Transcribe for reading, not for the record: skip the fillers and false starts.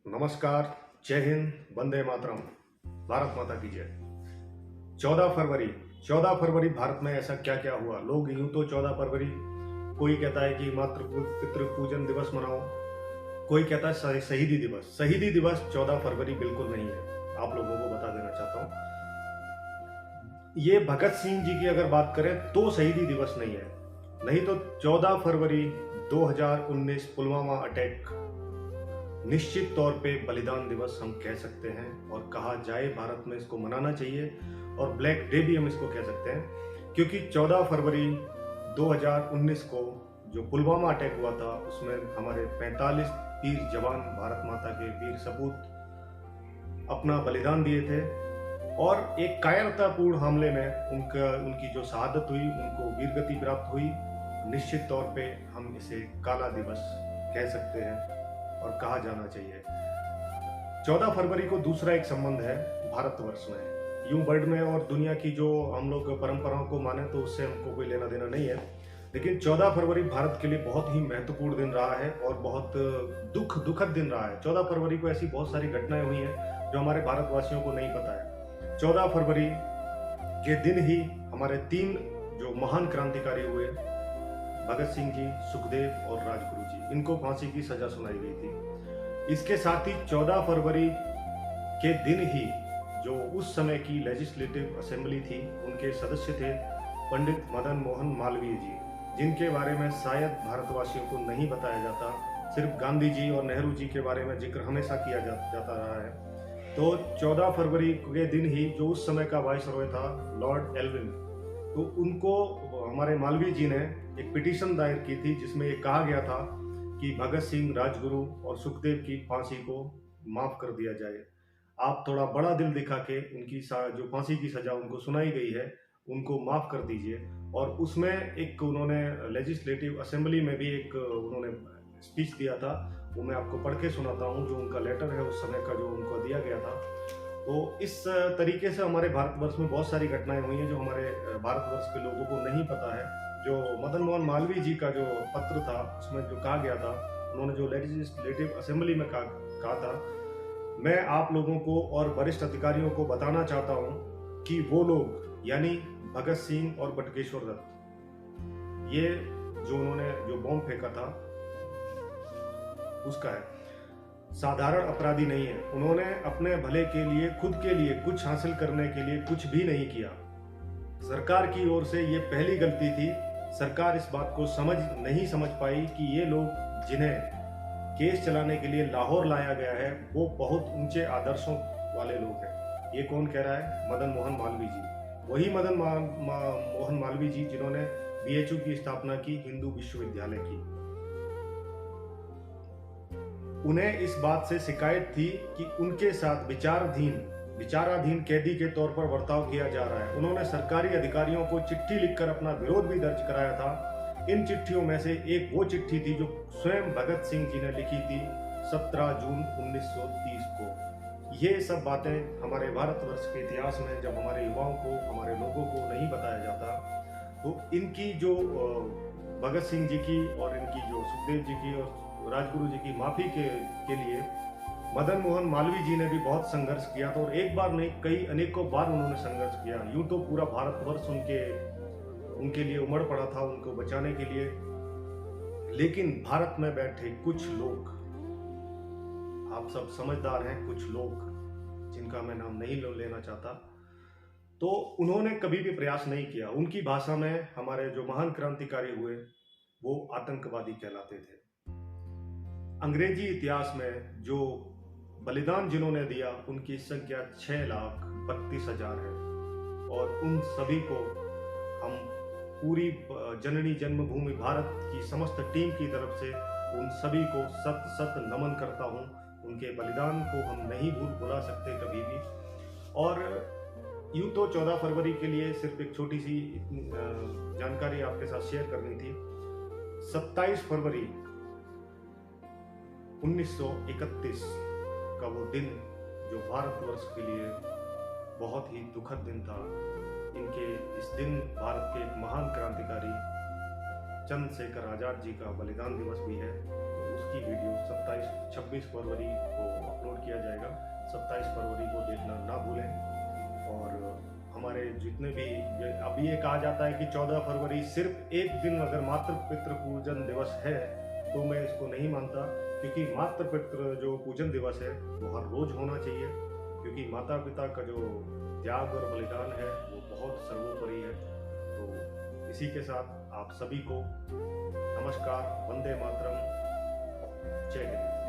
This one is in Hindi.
नमस्कार। जय हिंद। वंदे मातरम। भारत माता की जय। 14 फरवरी 14 फरवरी भारत में ऐसा क्या क्या हुआ। लोग यूं तो 14 फरवरी कोई कहता है कि मातृ पितृ पूजन दिवस मनाओ, कोई कहता है शहीदी दिवस। शहीदी दिवस 14 फरवरी बिल्कुल नहीं है। आप लोगों को बता देना चाहता हूं, ये भगत सिंह जी की अगर बात करें तो शहीदी दिवस नहीं है। नहीं तो 14 फरवरी 2019 पुलवामा अटैक निश्चित तौर पे बलिदान दिवस हम कह सकते हैं और कहा जाए भारत में इसको मनाना चाहिए, और ब्लैक डे भी हम इसको कह सकते हैं, क्योंकि 14 फरवरी 2019 को जो पुलवामा अटैक हुआ था उसमें हमारे 45 वीर जवान, भारत माता के वीर सपूत अपना बलिदान दिए थे, और एक कायरतापूर्ण हमले में उनकी जो शहादत हुई, उनको वीरगति प्राप्त हुई। निश्चित तौर पे हम इसे काला दिवस कह सकते हैं और कहा जाना चाहिए। 14 फरवरी को दूसरा एक संबंध है भारतवर्ष में। यूं वर्ल्ड में और दुनिया की जो हम लोग परंपराओं को माने तो उससे हमको कोई लेना देना नहीं है, लेकिन 14 फरवरी भारत के लिए बहुत ही महत्वपूर्ण दिन रहा है और बहुत दुखद दिन रहा है। 14 फरवरी को ऐसी बहुत सारी घटनाएं हुई हैं जो हमारे भारतवासियों को नहीं पता है। 14 फरवरी के दिन ही हमारे 3 जो महान क्रांतिकारी हुए, भगत सिंह जी, सुखदेव और राजगुरु जी, इनको फांसी की सजा सुनाई गई थी। इसके साथ ही 14 फरवरी के दिन ही जो उस समय की लेजिस्लेटिव असेंबली थी, उनके सदस्य थे पंडित मदन मोहन मालवीय जी, जिनके बारे में शायद भारतवासियों को नहीं बताया जाता। सिर्फ गांधी जी और नेहरू जी के बारे में जिक्र हमेशा किया जाता रहा है। तो 14 फरवरी के दिन ही जो उस समय का वाइसरॉय था लॉर्ड एल्विन, तो उनको हमारे मालवीय जी ने एक पिटीशन दायर की थी जिसमें ये कहा गया था कि भगत सिंह, राजगुरु और सुखदेव की फांसी को माफ कर दिया जाए। आप थोड़ा बड़ा दिल दिखा के उनकी जो फांसी की सजा उनको सुनाई गई है उनको माफ कर दीजिए। और उसमें एक उन्होंने लेजिस्लेटिव असेंबली में भी एक उन्होंने स्पीच दिया था, वो मैं आपको पढ़ के सुनाता हूँ, जो उनका लेटर है उस समय का जो उनको दिया गया था। तो इस तरीके से हमारे भारतवर्ष में बहुत सारी घटनाएं हुई हैं जो हमारे भारतवर्ष के लोगों को नहीं पता है। जो मदन मोहन मालवीय जी का जो पत्र था उसमें जो कहा गया था, उन्होंने जो लेजिस्लेटिव असेंबली में कहा था, मैं आप लोगों को और वरिष्ठ अधिकारियों को बताना चाहता हूं कि वो लोग यानी भगत सिंह और बटुकेश्वर दत्त, ये जो उन्होंने जो बॉम्ब फेंका था उसका है, साधारण अपराधी नहीं है। उन्होंने अपने भले के लिए, खुद के लिए कुछ हासिल करने के लिए कुछ भी नहीं किया। सरकार की ओर से ये पहली गलती थी। सरकार इस बात को नहीं समझ पाई कि ये लोग जिन्हें केस चलाने के लिए लाहौर लाया गया है वो बहुत ऊंचे आदर्शों वाले लोग हैं। ये कौन कह रहा है? मदन मोहन मालवीय जी। वही मदन मोहन मालवीय जी जिन्होंने बीएचयू की स्थापना की, हिंदू विश्वविद्यालय की। उन्हें इस बात से शिकायत थी कि उनके साथ विचाराधीन कैदी के तौर पर बर्ताव किया जा रहा है। उन्होंने सरकारी अधिकारियों को चिट्ठी लिखकर अपना विरोध भी दर्ज कराया था। इन चिट्ठियों में से एक वो चिट्ठी थी जो स्वयं भगत सिंह जी ने लिखी थी 17 जून 1930 को। ये सब बातें हमारे भारतवर्ष के इतिहास में जब हमारे युवाओं को, हमारे लोगों को नहीं बताया जाता, तो इनकी जो भगत सिंह जी की और इनकी जो सुखदेव जी की और राजगुरु जी की माफी के लिए मदन मोहन मालवीय जी ने भी बहुत संघर्ष किया था, और एक बार नहीं कई अनेकों बार उन्होंने संघर्ष किया। यूं तो पूरा भारतवर्ष उनके लिए उमड़ पड़ा था, उनको बचाने के लिए, लेकिन भारत में बैठे कुछ लोग, आप सब समझदार हैं, कुछ लोग जिनका मैं नाम नहीं लेना चाहता, तो उन्होंने कभी भी प्रयास नहीं किया। उनकी भाषा में हमारे जो महान क्रांतिकारी हुए वो आतंकवादी कहलाते थे। अंग्रेजी इतिहास में जो बलिदान जिन्होंने दिया उनकी संख्या 6,32,000 है, और उन सभी को हम पूरी जननी जन्मभूमि भारत की समस्त टीम की तरफ से उन सभी को सत नमन करता हूं। उनके बलिदान को हम नहीं भुला सकते कभी भी। और यूं तो 14 फरवरी के लिए सिर्फ एक छोटी सी जानकारी आपके साथ शेयर करनी थी। 27 फरवरी 1931 का वो दिन जो भारतवर्ष के लिए बहुत ही दुखद दिन था। इनके इस दिन भारत के एक महान क्रांतिकारी चंद्रशेखर आजाद जी का बलिदान दिवस भी है। तो की वीडियो 26 फरवरी को अपलोड किया जाएगा। 27 फरवरी को देखना ना भूलें। और हमारे जितने भी अभी ये कहा जाता है कि 14 फरवरी सिर्फ एक दिन अगर मातृ पितृ पूजन दिवस है तो मैं इसको नहीं मानता, क्योंकि मातृ पितृ जो पूजन दिवस है वो हर रोज होना चाहिए, क्योंकि माता पिता का जो त्याग और बलिदान है वो बहुत सर्वोपरि है। तो इसी के साथ आप सभी को नमस्कार, वंदे मातरम, जय हिंद।